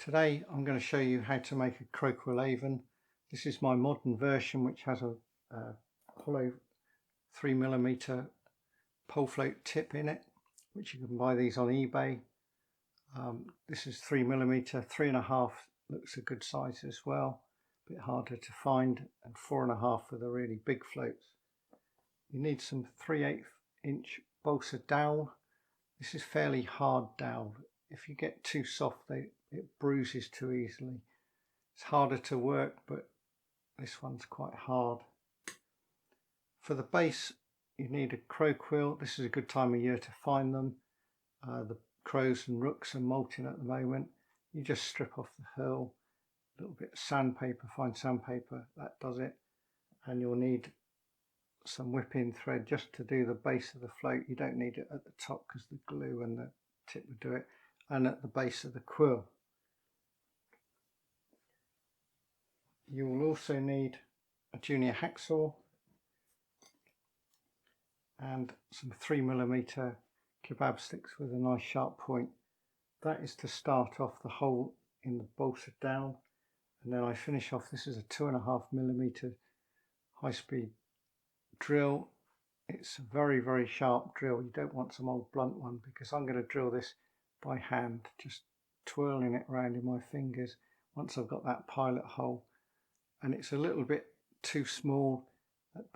Today I'm going to show you how to make a Crowquill Avon. This is my modern version, which has a hollow 3mm pole float tip in it, which you can buy these on eBay. This is 3mm, 3.5 looks a good size as well, a bit harder to find, and 4.5 for the really big floats. You need some 3/8 inch balsa dowel. This is fairly hard dowel. If you get too soft, it bruises too easily. It's harder to work, but this one's quite hard. For the base, you need a crowquill. This is a good time of year to find them. The crows and rooks are molting at the moment. You just strip off the hull, a little bit of sandpaper, fine sandpaper, that does it. And you'll need some whipping thread just to do the base of the float. You don't need it at the top because the glue and the tip would do it, and at the base of the quill. You will also need a junior hacksaw and some 3mm kebab sticks with a nice sharp point. That is to start off the hole in the balsa dowel, and then I finish off. This is a 2.5mm high-speed drill. It's a very sharp drill. You don't want some old blunt one, because I'm going to drill this by hand, just twirling it around in my fingers once I've got that pilot hole. And it's a little bit too small,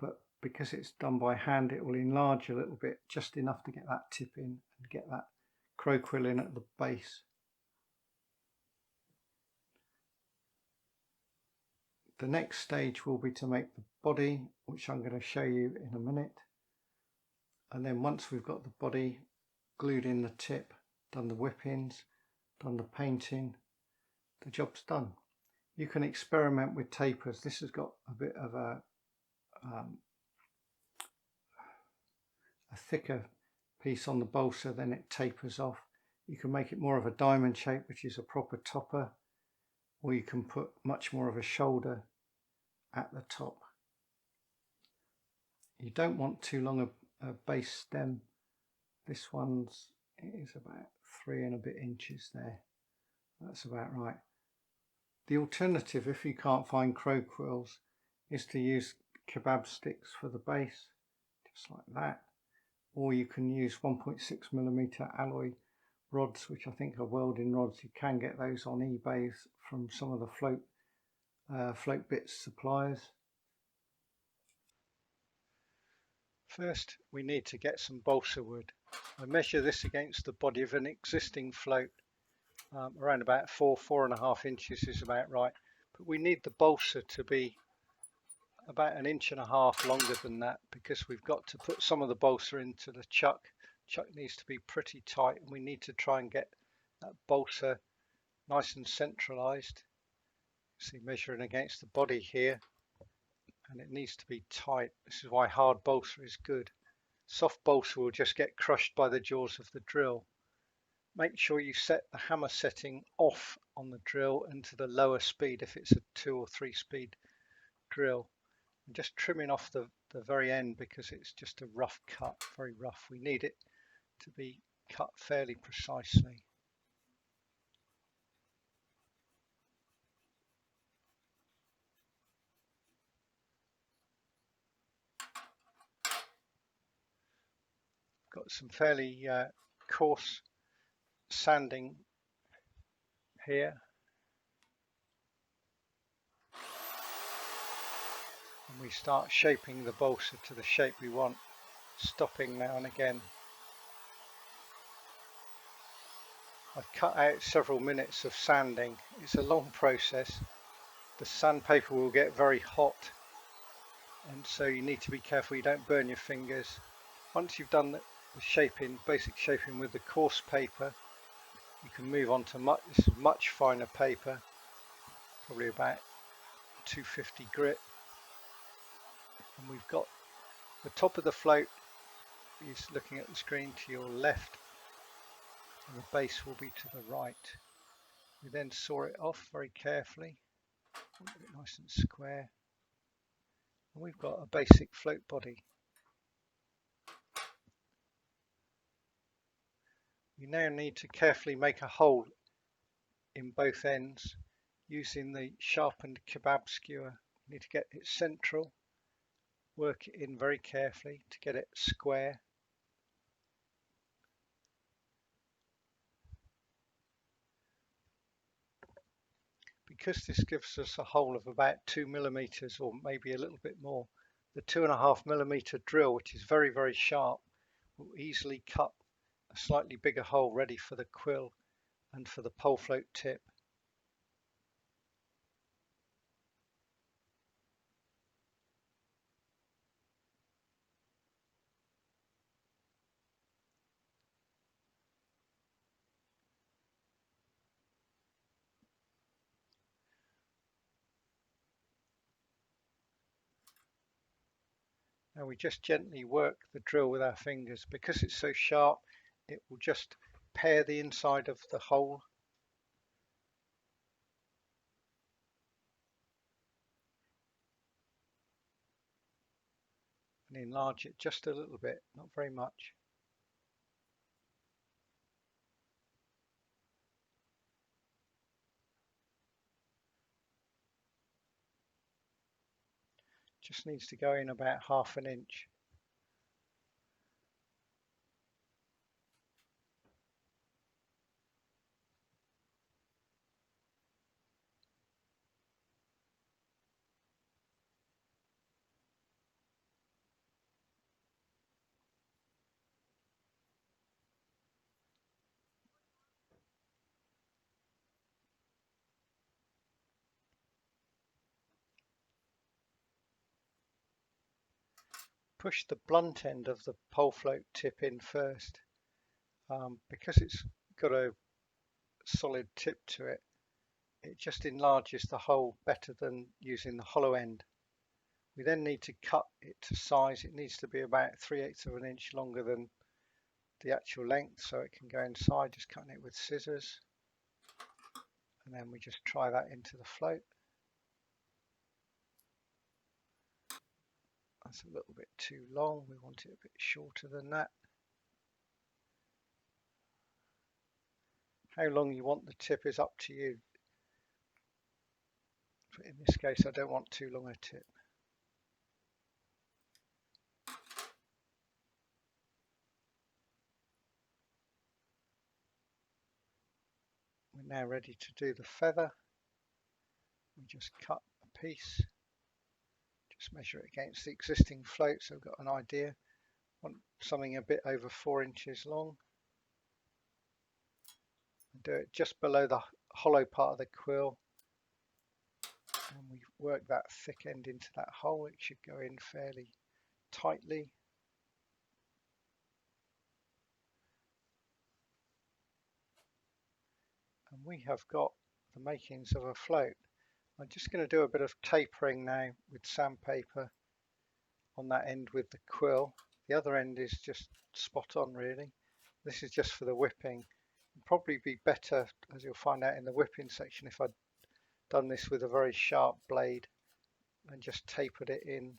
but because it's done by hand, it will enlarge a little bit, just enough to get that tip in and get that crowquill in at the base. The next stage will be to make the body, which I'm going to show you in a minute. And then once we've got the body glued in the tip, done the whippings, done the painting, the job's done. You can experiment with tapers. This has got a bit of a thicker piece on the balsa, then it tapers off. You can make it more of a diamond shape, which is a proper topper, or you can put much more of a shoulder at the top. You don't want too long a base stem. This one's is about 3 and a bit inches there. That's about right. The alternative, if you can't find crowquills, is to use kebab sticks for the base, just like that. Or you can use 1.6mm alloy rods, which I think are welding rods. You can get those on eBay from some of the float bits suppliers. First, we need to get some balsa wood. I measure this against the body of an existing float. Around about 4.5 inches is about right, but we need the balsa to be about 1.5 inches longer than that, because we've got to put some of the balsa into the chuck. Chuck needs to be pretty tight, and we need to try and get that balsa nice and centralized. See, measuring against the body here, and it needs to be tight. This is why hard balsa is good. Soft balsa will just get crushed by the jaws of the drill. Make sure you set the hammer setting off on the drill and to the lower speed if it's a 2 or 3 speed drill. I'm just trimming off the very end because it's just a rough cut, very rough. We need it to be cut fairly precisely. Got some fairly coarse sanding here. And we start shaping the balsa to the shape we want, stopping now and again. I've cut out several minutes of sanding. It's a long process. The sandpaper will get very hot, and so you need to be careful you don't burn your fingers. Once you've done the shaping, basic shaping with the coarse paper, you can move on to much finer paper, probably about 250 grit. And we've got the top of the float is looking at the screen to your left, and the base will be to the right. We then saw it off very carefully, get it nice and square, and we've got a basic float body. You now need to carefully make a hole in both ends using the sharpened kebab skewer. You need to get it central, work it in very carefully to get it square. Because this gives us a hole of about 2 millimeters or maybe a little bit more, the 2.5 millimeter drill, which is very, very sharp, will easily cut a slightly bigger hole ready for the quill and for the pole float tip. Now we just gently work the drill with our fingers. Because it's so sharp, it will just pare the inside of the hole. And enlarge it just a little bit, not very much. Just needs to go in about 1/2 inch. Push the blunt end of the pole float tip in first. Because it's got a solid tip to it, it just enlarges the hole better than using the hollow end. We then need to cut it to size. It needs to be about 3/8 of an inch longer than the actual length so it can go inside. Just cutting it with scissors, and then we just try that into the float. That's a little bit too long. We want it a bit shorter than that. How long you want the tip is up to you. But in this case, I don't want too long a tip. We're now ready to do the feather. We just cut a piece, just measure it against the existing float so we've got an idea. Want something a bit over 4 inches long. Do it just below the hollow part of the quill, and we work that thick end into that hole. It should go in fairly tightly. And we have got the makings of a float. I'm just going to do a bit of tapering now with sandpaper on that end with the quill. The other end is just spot on really. This is just for the whipping. It'd probably be better, as you'll find out in the whipping section, if I'd done this with a very sharp blade and just tapered it in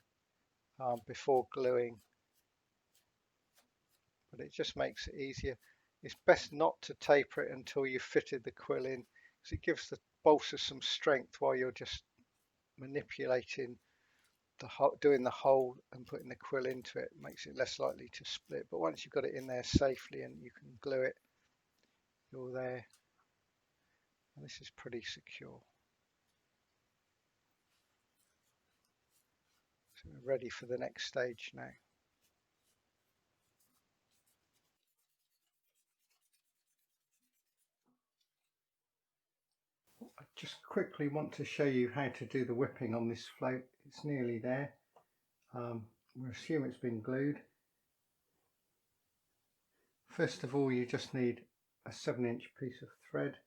before gluing. But it just makes it easier. It's best not to taper it until you've fitted the quill in, because it gives the balsa some strength while you're just manipulating doing the hole and putting the quill into it. Makes it less likely to split. But once you've got it in there safely and you can glue it, you're there. And this is pretty secure. So we're ready for the next stage now. I just quickly want to show you how to do the whipping on this float. It's nearly there. We'll assume it's been glued. First of all, you just need a 7-inch piece of thread.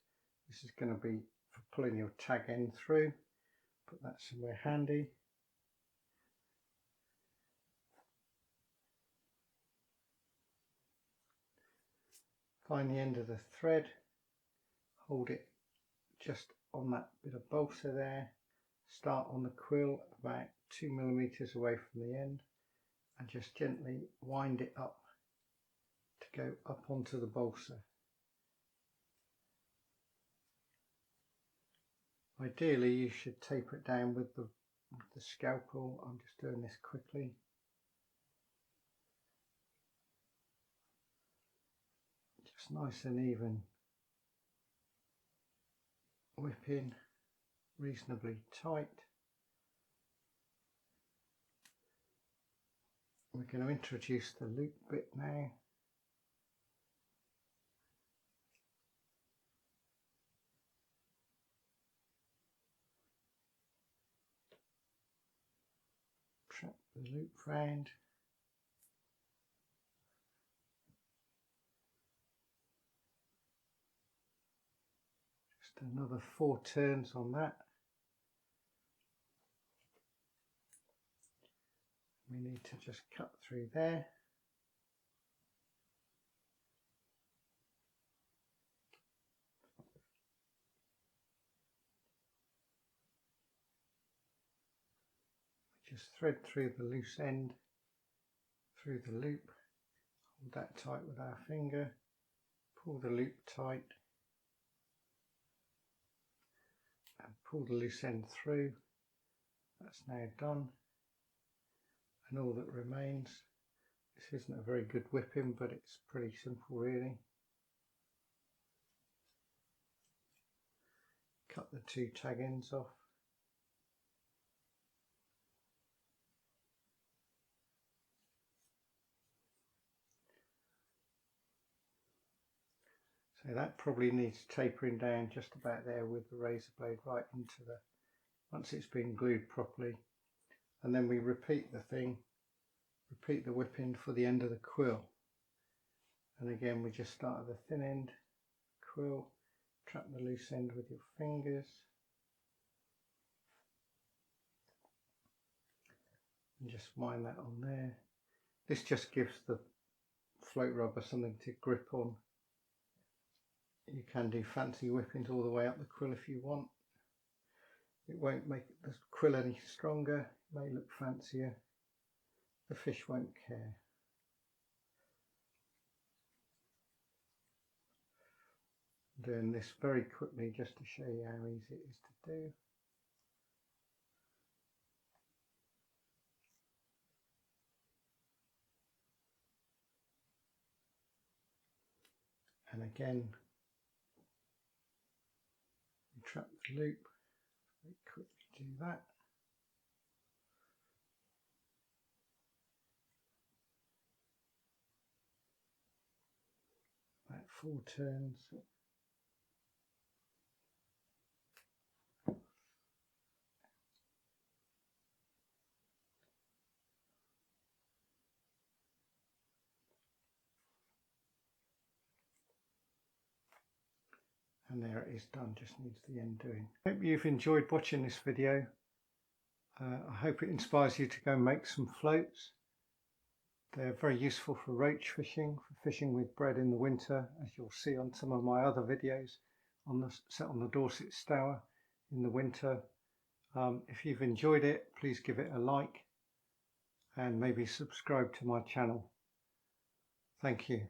This is going to be for pulling your tag end through. Put that somewhere handy. Find the end of the thread, hold it just on that bit of balsa there, start on the quill about 2 millimeters away from the end, and just gently wind it up to go up onto the balsa. Ideally you should taper it down with the scalpel. I'm just doing this quickly. Just nice and even whipping, reasonably tight. We're going to introduce the loop bit now. Trap the loop round. Just another 4 turns on that. We need to just cut through there. Just thread through the loose end, through the loop, hold that tight with our finger, pull the loop tight and pull the loose end through. That's now done, and all that remains, this isn't a very good whipping, but it's pretty simple really. Cut the 2 tag ends off. So that probably needs tapering down just about there with the razor blade right into the, once it's been glued properly. And then we repeat the thing, repeat the whipping for the end of the quill. And again we just start at the thin end, quill, trap the loose end with your fingers. And just wind that on there. This just gives the float rubber something to grip on. You can do fancy whippings all the way up the quill if you want. It won't make the quill any stronger, it may look fancier. The fish won't care. I'm doing this very quickly just to show you how easy it is to do. And again, you trap the loop, very quickly do that. About 4 turns. And there it is done, just needs the end doing. Hope you've enjoyed watching this video. I hope it inspires you to go and make some floats. They're very useful for roach fishing, for fishing with bread in the winter, as you'll see on some of my other videos set on the Dorset Stour in the winter. If you've enjoyed it, please give it a like and maybe subscribe to my channel. Thank you.